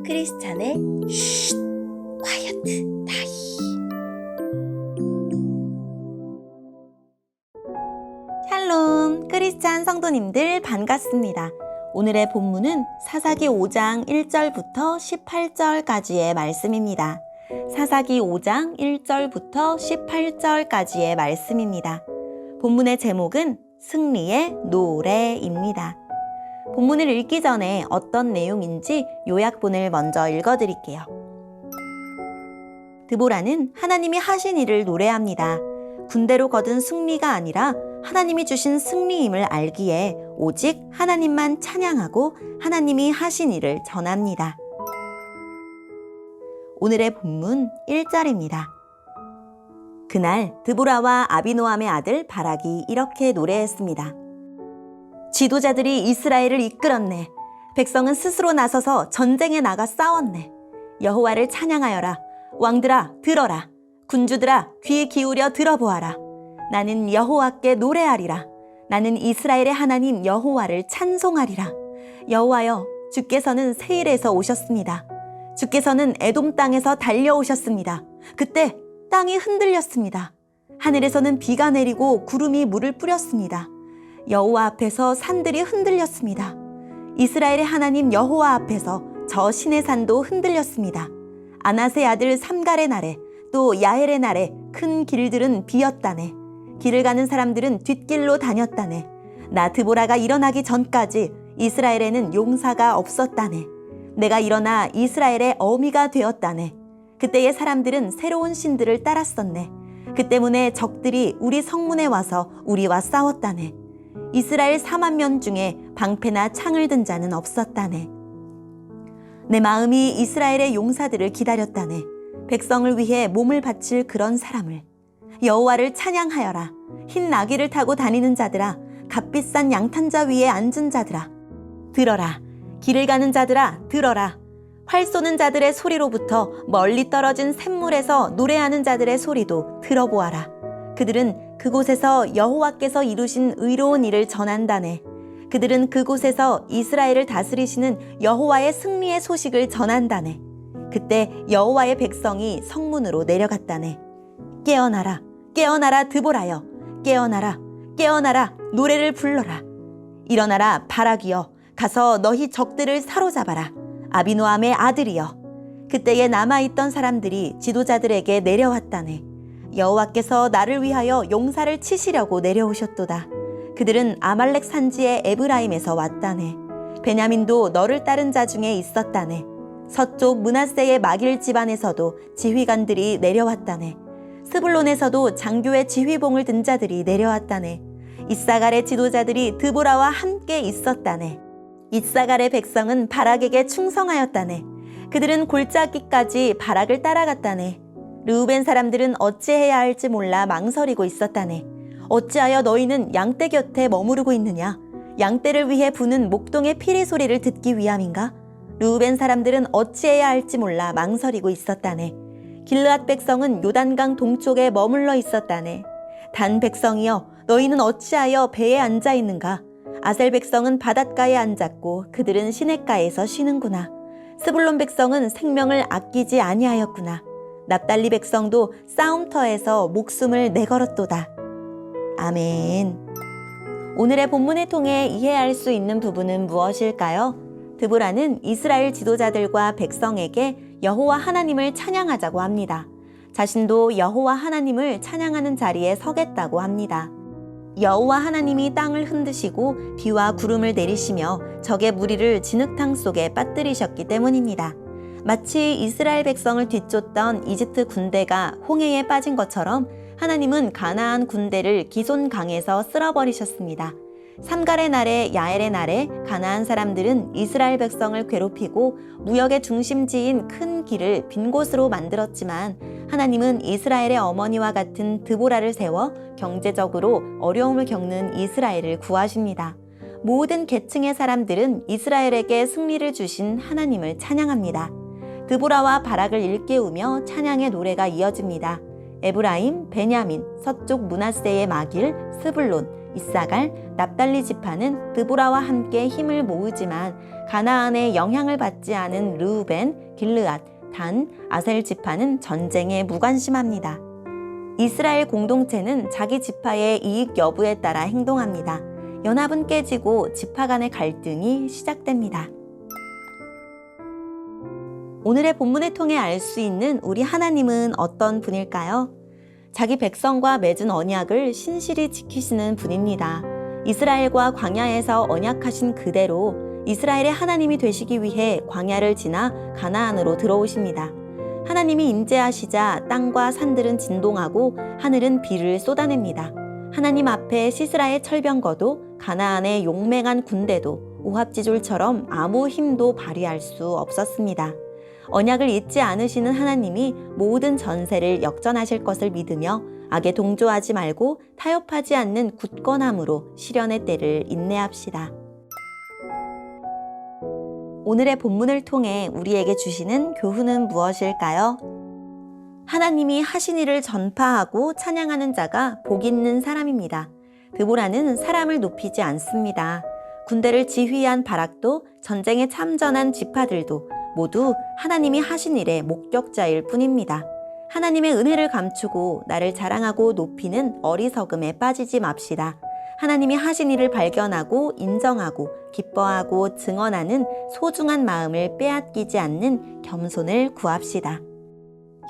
크리스찬의 쉿 콰이어트 타임. 샬롬 크리스찬 성도님들 반갑습니다. 오늘의 본문은 사사기 5장 1절부터 18절까지의 말씀입니다. 사사기 5장 1절부터 18절까지의 말씀입니다. 본문의 제목은 승리의 노래입니다. 본문을 읽기 전에 어떤 내용인지 요약본을 먼저 읽어드릴게요. 드보라는 하나님이 하신 일을 노래합니다. 군대로 거둔 승리가 아니라 하나님이 주신 승리임을 알기에 오직 하나님만 찬양하고 하나님이 하신 일을 전합니다. 오늘의 본문 1절입니다. 그날 드보라와 아비노함의 아들 바락이 이렇게 노래했습니다. 지도자들이 이스라엘을 이끌었네. 백성은 스스로 나서서 전쟁에 나가 싸웠네. 여호와를 찬양하여라. 왕들아 들어라. 군주들아 귀 기울여 들어보아라. 나는 여호와께 노래하리라. 나는 이스라엘의 하나님 여호와를 찬송하리라. 여호와여, 주께서는 세일에서 오셨습니다. 주께서는 에돔 땅에서 달려오셨습니다. 그때 땅이 흔들렸습니다. 하늘에서는 비가 내리고 구름이 물을 뿌렸습니다. 여호와 앞에서 산들이 흔들렸습니다. 이스라엘의 하나님 여호와 앞에서 저 시내산도 흔들렸습니다. 아낫의 아들 삼갈의 날에 또 야엘의 날에 큰 길들은 비었다네. 길을 가는 사람들은 뒷길로 다녔다네. 나 드보라가 일어나기 전까지 이스라엘에는 용사가 없었다네. 내가 일어나 이스라엘의 어미가 되었다네. 그때의 사람들은 새로운 신들을 따랐었네. 그 때문에 적들이 우리 성문에 와서 우리와 싸웠다네. 이스라엘 4만 명 중에 방패나 창을 든 자는 없었다네. 내 마음이 이스라엘의 용사들을 기다렸다네. 백성을 위해 몸을 바칠 그런 사람을. 여호와를 찬양하여라. 흰 나귀를 타고 다니는 자들아, 값비싼 양탄자 위에 앉은 자들아, 들어라. 길을 가는 자들아, 들어라. 활 쏘는 자들의 소리로부터 멀리 떨어진 샘물에서 노래하는 자들의 소리도 들어보아라. 그들은 그곳에서 여호와께서 이루신 의로운 일을 전한다네. 그들은 그곳에서 이스라엘을 다스리시는 여호와의 승리의 소식을 전한다네. 그때 여호와의 백성이 성문으로 내려갔다네. 깨어나라, 깨어나라 드보라여. 깨어나라, 깨어나라 노래를 불러라. 일어나라 바락이여. 가서 너희 적들을 사로잡아라. 아비노함의 아들이여. 그때에 남아있던 사람들이 지도자들에게 내려왔다네. 여호와께서 나를 위하여 용사를 치시려고 내려오셨도다. 그들은 아말렉 산지의 에브라임에서 왔다네. 베냐민도 너를 따른 자 중에 있었다네. 서쪽 므낫세의 마길 집안에서도 지휘관들이 내려왔다네. 스불론에서도 장교의 지휘봉을 든 자들이 내려왔다네. 이사갈의 지도자들이 드보라와 함께 있었다네. 이사갈의 백성은 바락에게 충성하였다네. 그들은 골짜기까지 바락을 따라갔다네. 르우벤 사람들은 어찌해야 할지 몰라 망설이고 있었다네. 어찌하여 너희는 양떼 곁에 머무르고 있느냐? 양떼를 위해 부는 목동의 피리 소리를 듣기 위함인가? 르우벤 사람들은 어찌해야 할지 몰라 망설이고 있었다네. 길르앗 백성은 요단강 동쪽에 머물러 있었다네. 단 백성이여, 너희는 어찌하여 배에 앉아 있는가? 아셀 백성은 바닷가에 앉았고 그들은 시냇가에서 쉬는구나. 스불론 백성은 생명을 아끼지 아니하였구나. 납달리 백성도 싸움터에서 목숨을 내걸었도다. 아멘. 오늘의 본문을 통해 이해할 수 있는 부분은 무엇일까요? 드보라는 이스라엘 지도자들과 백성에게 여호와 하나님을 찬양하자고 합니다. 자신도 여호와 하나님을 찬양하는 자리에 서겠다고 합니다. 여호와 하나님이 땅을 흔드시고 비와 구름을 내리시며 적의 무리를 진흙탕 속에 빠뜨리셨기 때문입니다. 마치 이스라엘 백성을 뒤쫓던 이집트 군대가 홍해에 빠진 것처럼 하나님은 가나안 군대를 기손 강에서 쓸어버리셨습니다. 삼갈의 날에 야엘의 날에 가나안 사람들은 이스라엘 백성을 괴롭히고 무역의 중심지인 큰 길을 빈 곳으로 만들었지만 하나님은 이스라엘의 어머니와 같은 드보라를 세워 경제적으로 어려움을 겪는 이스라엘을 구하십니다. 모든 계층의 사람들은 이스라엘에게 승리를 주신 하나님을 찬양합니다. 드보라와 바락을 일깨우며 찬양의 노래가 이어집니다. 에브라임, 베냐민, 서쪽 므낫세의 마길, 스불론, 이사갈, 납달리 지파는 드보라와 함께 힘을 모으지만 가나안의 영향을 받지 않은 르우벤, 길르앗, 단, 아셀 지파는 전쟁에 무관심합니다. 이스라엘 공동체는 자기 지파의 이익 여부에 따라 행동합니다. 연합은 깨지고 지파 간의 갈등이 시작됩니다. 오늘의 본문을 통해 알 수 있는 우리 하나님은 어떤 분일까요? 자기 백성과 맺은 언약을 신실히 지키시는 분입니다. 이스라엘과 광야에서 언약하신 그대로 이스라엘의 하나님이 되시기 위해 광야를 지나 가나안으로 들어오십니다. 하나님이 임재하시자 땅과 산들은 진동하고 하늘은 비를 쏟아냅니다. 하나님 앞에 시스라의 철병거도 가나안의 용맹한 군대도 오합지졸처럼 아무 힘도 발휘할 수 없었습니다. 언약을 잊지 않으시는 하나님이 모든 전세를 역전하실 것을 믿으며 악에 동조하지 말고 타협하지 않는 굳건함으로 시련의 때를 인내합시다. 오늘의 본문을 통해 우리에게 주시는 교훈은 무엇일까요? 하나님이 하신 일을 전파하고 찬양하는 자가 복 있는 사람입니다. 드보라는 사람을 높이지 않습니다. 군대를 지휘한 바락도 전쟁에 참전한 지파들도 모두 하나님이 하신 일의 목격자일 뿐입니다. 하나님의 은혜를 감추고 나를 자랑하고 높이는 어리석음에 빠지지 맙시다. 하나님이 하신 일을 발견하고 인정하고 기뻐하고 증언하는 소중한 마음을 빼앗기지 않는 겸손을 구합시다.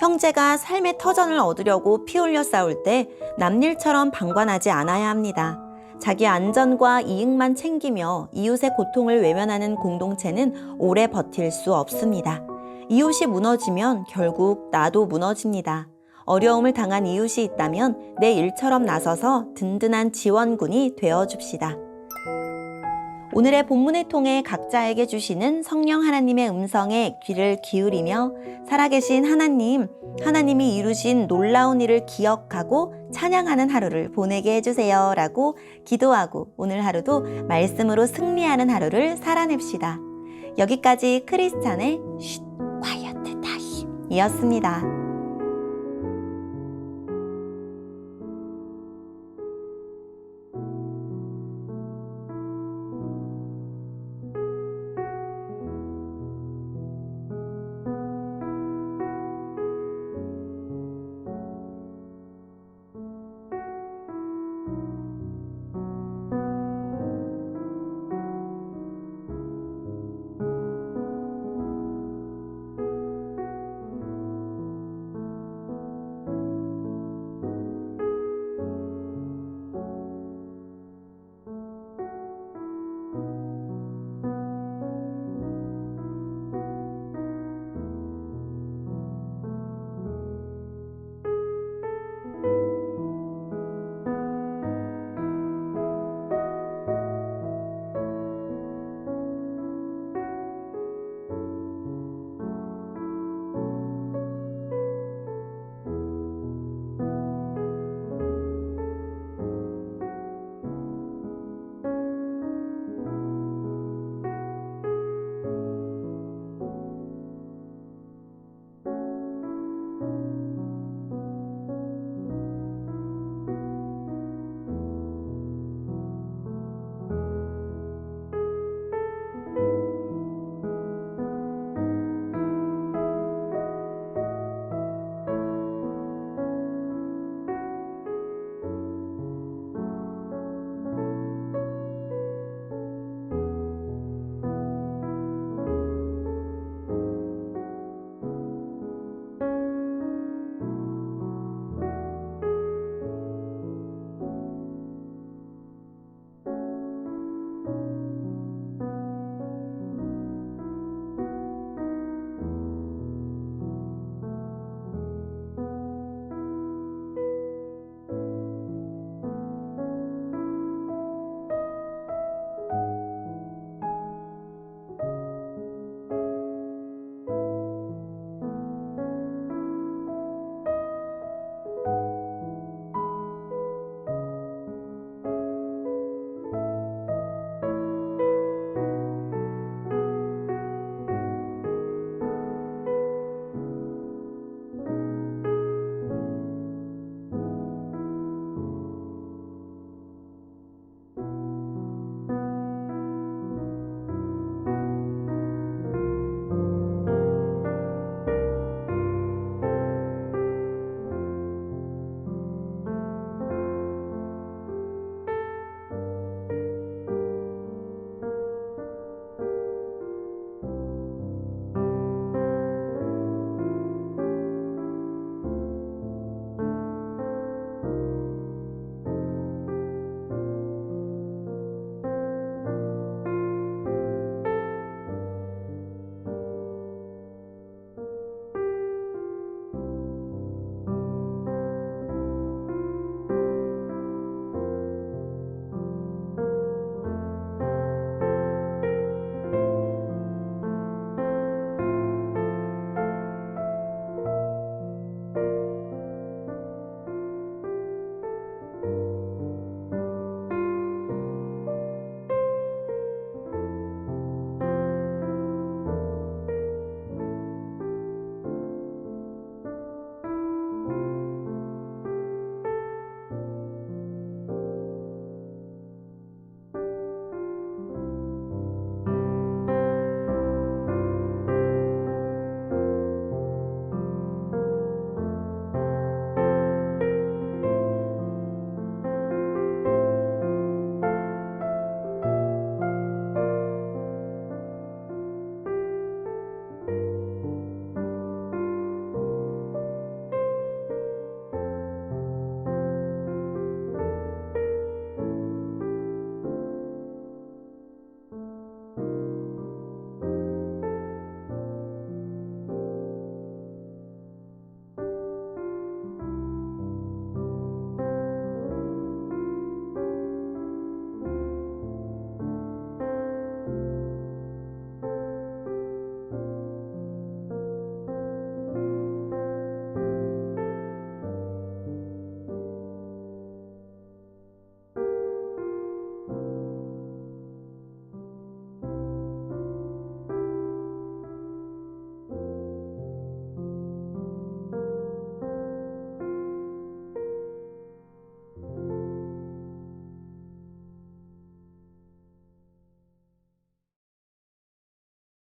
형제가 삶의 터전을 얻으려고 피 흘려 싸울 때 남일처럼 방관하지 않아야 합니다. 자기 안전과 이익만 챙기며 이웃의 고통을 외면하는 공동체는 오래 버틸 수 없습니다. 이웃이 무너지면 결국 나도 무너집니다. 어려움을 당한 이웃이 있다면 내 일처럼 나서서 든든한 지원군이 되어줍시다. 오늘의 본문을 통해 각자에게 주시는 성령 하나님의 음성에 귀를 기울이며 살아계신 하나님, 하나님이 이루신 놀라운 일을 기억하고 찬양하는 하루를 보내게 해주세요 라고 기도하고 오늘 하루도 말씀으로 승리하는 하루를 살아냅시다. 여기까지 크리스찬의 쉿, 콰이어트 타임 이었습니다.